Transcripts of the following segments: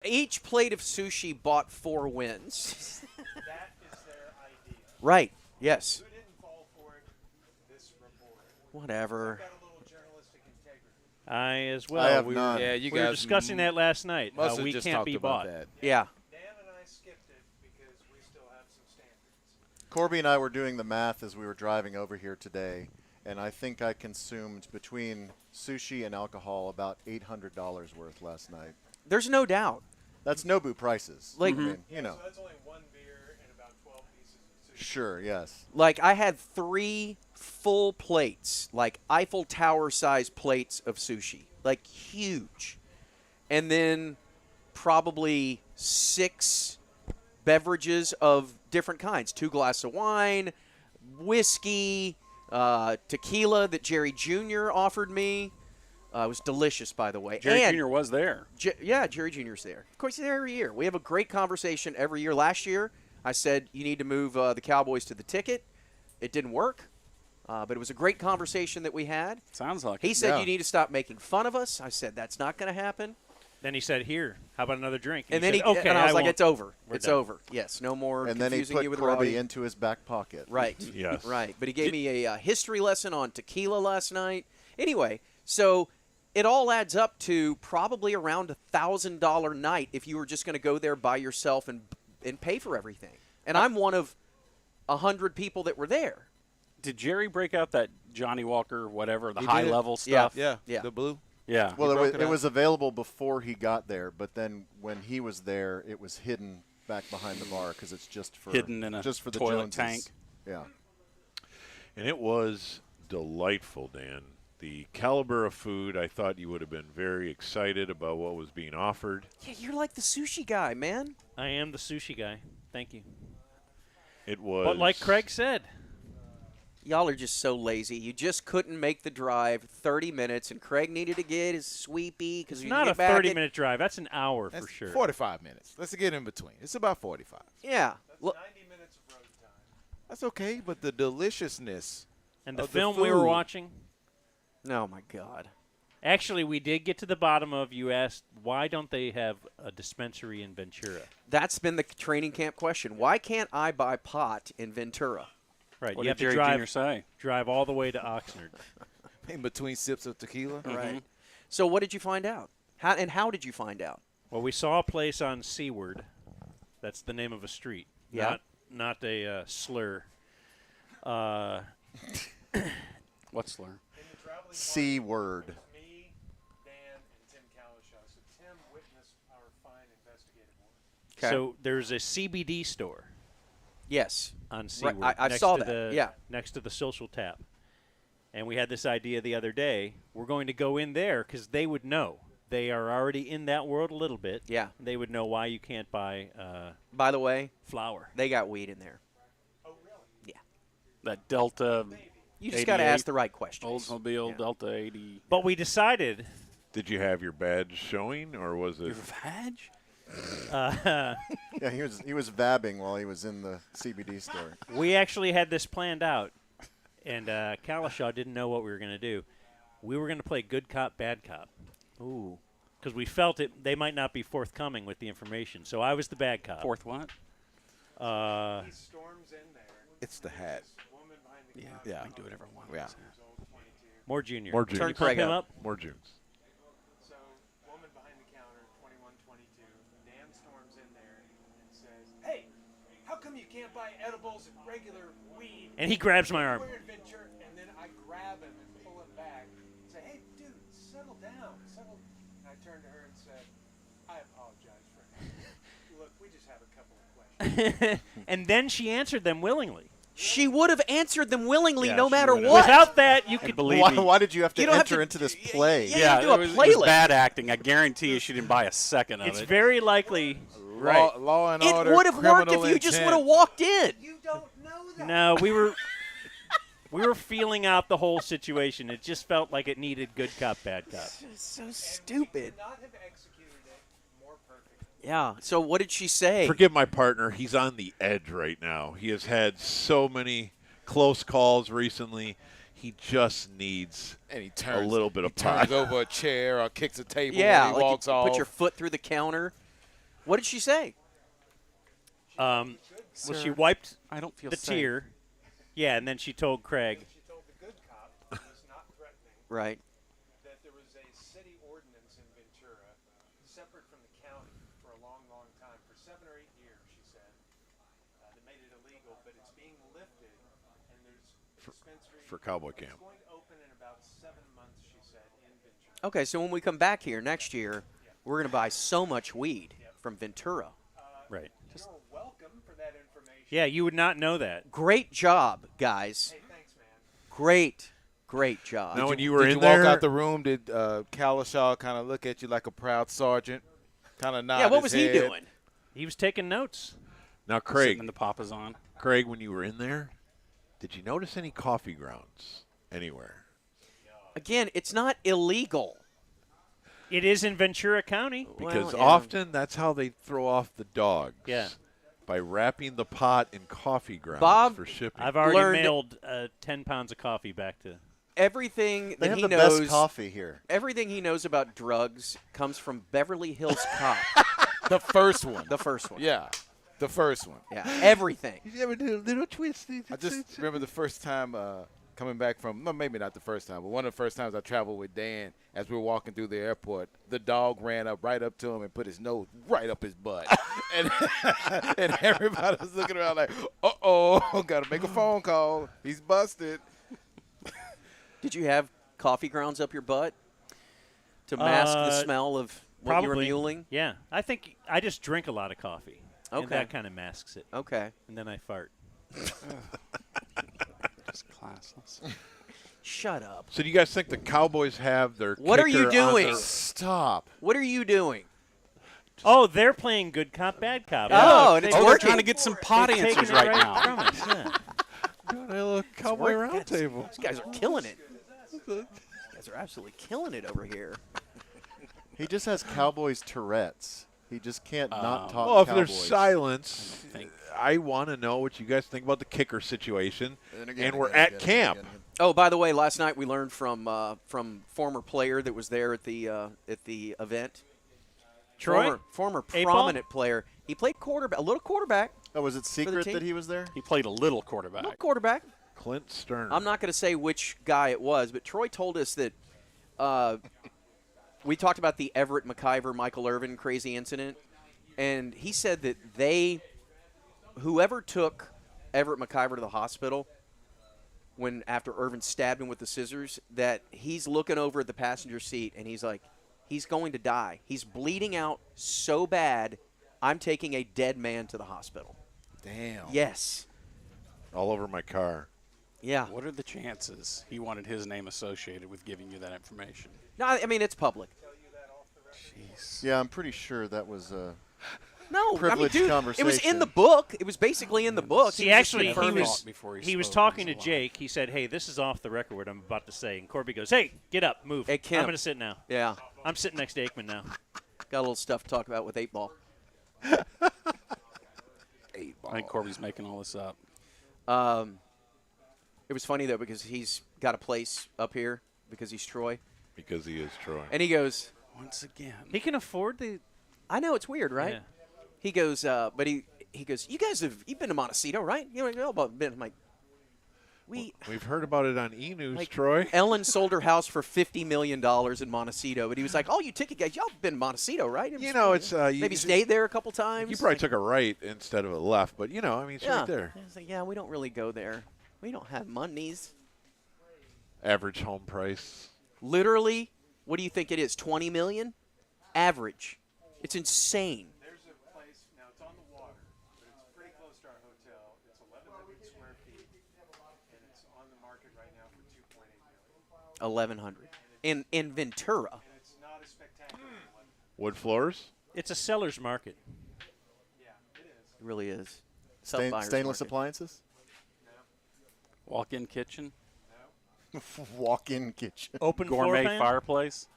Each plate of sushi bought 4 wins. That is their idea. Right. Yes. Who didn't fall for it? This reporter. Whatever. Got a little journalistic integrity. I as well. I have we none. Were, Yeah, you we were guys discussing that last night. must How have we just can't talked be about bought. that. Yeah. Dan and I skipped it because we still have some standards. Corby and I were doing the math as we were driving over here today, and I think I consumed between sushi and alcohol about $800 worth last night. There's no doubt. That's Nobu prices. Like- I mean, you know. So that's only one beer and about 12 pieces of sushi. Sure, yes. Like, I had 3 full plates, like Eiffel Tower size plates of sushi. Like, huge. And then probably 6 beverages of different kinds. 2 glasses of wine, whiskey, tequila that Jerry Jr. offered me. It was delicious, by the way. Jerry And Jr. was there. Yeah, Jerry Jr.'s there. Of course, he's there every year. We have a great conversation every year. Last year, I said you need to move the Cowboys to the ticket. It didn't work, but it was a great conversation that we had. Sounds like He it. said Yeah. you need to stop making fun of us. I said that's not going to happen. Then he said, "Here, how about another drink?" And then said, he "Okay." and I was like, won't." "It's over. We're It's done. over. Yes, no more And then he confusing put you with Corby Rowdy." into his back pocket. Right. Yes. Right. But he gave me a history lesson on tequila last night. Anyway, so it all adds up to probably around $1,000 night if you were just going to go there by yourself and pay for everything. And I'm one of 100 people that were there. Did Jerry break out that Johnny Walker, whatever, the He high did. level Yeah. stuff? Yeah. The blue. Yeah. Well, broke it it out. was available before he got there, but then when he was there, it was hidden back behind the bar because it's just for Hidden in a just for the toilet Joneses. tank. Yeah. And it was delightful, Dan. The caliber of food, I thought you would have been very excited about what was being offered. Yeah, you're like the sushi guy, man. I am the sushi guy. Thank you. It was. But like Craig said, Y'all are just so lazy. You just couldn't make the drive 30 minutes, and Craig needed to get his sweepy because it's not a 30-minute drive. That's an hour That's for sure. 45 minutes. Let's get in between. It's about 45. Yeah. That's Look, 90 minutes of road time. That's okay, but the deliciousness. And the of the film we were food. watching, oh my God. actually, we did get to the bottom of. You asked why don't they have a dispensary in Ventura? That's been the training camp question. Why can't I buy pot in Ventura? Right. What you did have to Jerry Jr. drive say? drive all the way to Oxnard. In between sips of tequila. Right. So what did you find out? How did you find out? Well, we saw a place on Seaward. That's the name of a street. Yeah. Not a slur. What slur? In the traveling C party, word. it was me, Dan, and Tim Kalishaw. So Tim witnessed our fine investigative work. Okay. So there's a CBD store Yes. on Seaward. I next saw to that, The, yeah. Next to the Social Tap. And we had this idea the other day. We're going to go in there because they would know. They are already in that world a little bit. Yeah. They would know why you can't buy By the way, flour. they got weed in there. Oh, really? That Delta You just got to 88 ask the right questions. Oldsmobile Yeah. Delta 80. But we decided Did you have your badge showing, or was it? Your badge? Yeah, he was vabbing while he was in the CBD store. we actually had this planned out, and Kalishaw didn't know what we were going to do. We were going to play good cop, bad cop. Ooh. Because we felt they might not be forthcoming with the information. So I was the bad cop. Fourth what? He storms in there. It's the hat. This woman behind the Yeah. counter. Yeah. I can do whatever I want. Yeah. Years old, 22. More junior. More Can junior. you Turn Craig pump him up. up? More Junes. So, woman behind the counter, 21, 22. Dan storms in there and says, "Hey, how come you can't buy edibles and regular weed?" And he grabs my arm. We're adventure, and then I grab him and pull him back. Say, "Hey, dude, settle down, settle." And I turned to her and said, "I apologize for that. Look, we just have a couple of questions." And then she answered them willingly. She would have answered them willingly Yeah, no she matter would've. what. Without that, you And could believe Why, me. why did you have to You don't have enter to- into this play? Yeah. you do a it was playlist. bad acting. I guarantee you she didn't buy a second of It's it. very likely. Right. Law and It order. would have worked if criminal you just would have intent. walked in. You don't know that. No, we were feeling out the whole situation. It just felt like it needed good cop, bad cop. It's so We stupid. could not have executed it more perfectly. Yeah. So what did she say? Forgive my partner. He's on the edge right now. He has had so many close calls recently. He just needs And he turns a little bit of he turns pot. over a chair or kicks a table Yeah. when he Like walks you off. put your foot through the counter. What did she say? Well, she Sir, wiped I don't feel the safe. tear. Yeah, and then she told Craig. She told the good cop, who was not threatening, Right. that there was a city ordinance in Ventura, separate from the county, for a long, long time, for 7 or 8 years, she said, that made it illegal, but it's being lifted, and there's a dispensary For cowboy camp. It's going to open in about 7 months, she said, in Ventura. Okay, so when we come back here next year, we're going to buy so much weed from Ventura. Right. You're welcome for that information. Yeah, you would not know that. Great job, guys. Hey, thanks, man. Great job. Now, when you were Did in you there, walk out the room? Did Kalashaw kind of look at you like a proud sergeant? Kind of nod Yeah, what his was he head? doing? He was taking notes. now, Sitting Craig, in the papa's on. Craig, when you were in there, did you notice any coffee grounds anywhere? Again, it's not illegal. It is in Ventura County. Because yeah. often that's how they throw off the dogs. Yeah. By wrapping the pot in coffee grounds Bob, for shipping. I've already Learned- mailed 10 pounds of coffee back to. Everything They that have he the knows, best coffee here. everything he knows about drugs comes from Beverly Hills Cop, The first one. the first one. Yeah, the first one. Yeah, everything. You ever do a little twist? I just remember the first time coming back from, no, maybe not the first time, but one of the first times I traveled with Dan as we were walking through the airport, the dog ran up right up to him and put his nose right up his butt. and, and everybody was looking around like, uh-oh, got to make a phone call. He's busted. Did you have coffee grounds up your butt to mask the smell of what Probably. you were muling? Yeah. I think I just drink a lot of coffee. And Okay. that kind of masks it. Okay. And then I fart. Just classless. Shut up. So do you guys think the Cowboys have their What are you kicker on doing? their- Stop. What are you doing? Oh, they're playing good cop, bad cop. Oh, Look, and it's they- Oh, working. they're trying to get some pot they've taken answers it right now. from us, yeah. Doing a little Cowboy working. round table. These guys are killing it. These guys are absolutely killing it over here. He just has Cowboys Tourette's. He just can't not talk Well, if Cowboys. there's silence, think- I want to know what you guys think about the kicker situation. And And we're at camp. Oh, by the way, last night we learned from former player that was there at the event. Troy? Former A-ball? prominent player. He played quarterback, a little quarterback. Oh, was it secret team? that he was there? He played a little quarterback. Little quarterback. Clint Stern. I'm not going to say which guy it was, but Troy told us that we talked about the Everett McIver, Michael Irvin crazy incident, and he said that whoever took Everett McIver to the hospital after Irvin stabbed him with the scissors, that he's looking over at the passenger seat and he's like, he's going to die. He's bleeding out so bad, I'm taking a dead man to the hospital. Damn. Yes. All over my car. Yeah. What are the chances he wanted his name associated with giving you that information? No, I mean, it's public. Jeez. Yeah, I'm pretty sure that was No, privileged dude, it was conversation. in the book. It was basically in the book. See, He was just actually, he confirming. was before he he was spoke, talking he to was alive. Jake. He said, "Hey, this is off the record. What I'm about to say." And Corby goes, "Hey, get up, move. Hey, Kim. I'm going to sit now. Yeah, I'm sitting next to Aikman now." got a little stuff to talk about with 8 Ball. I think Corby's making all this up. It was funny though because he's got a place up here because he's Troy, Because he is Troy. and he goes, Once again. He can afford the. "I know it's weird, right?" Yeah. He goes, but he goes, you've been to Montecito, right? You know about been. I'm like, We've heard about it on E-News, like, Troy. Ellen sold her house for $50 million in Montecito, but he was like, "Oh, you ticket guys, y'all been to Montecito, right?" It You was- know, it's maybe stayed there a couple times. You probably took a right instead of a left, but you know, I mean, it's yeah. right there. I was like, "Yeah, we don't really go there. We don't have monies." Average home price. Literally, what do you think it is? 20 million? Average. It's insane. There's a place, now it's on the water, but it's pretty close to our hotel. It's 1,100 square feet, and it's on the market right now for $2.8 million. 1,100 in Ventura. And it's not a spectacular one. Wood floors. It's a seller's market. Yeah, it is. It really is. Stainless Self-buyer's market. appliances? Walk-in kitchen, Walk-in kitchen. Open floor gourmet plan? fireplace.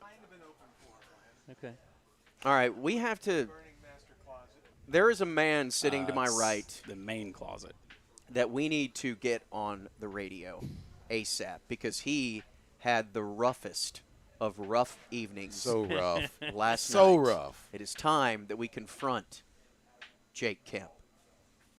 Kind of an open floor plan. Okay. All right, we have to. Burning master closet. There is a man sitting to my It's right The main closet. that we need to get on the radio ASAP because he had the roughest of rough evenings So rough. last So night. rough. It is time that we confront Jake Kemp.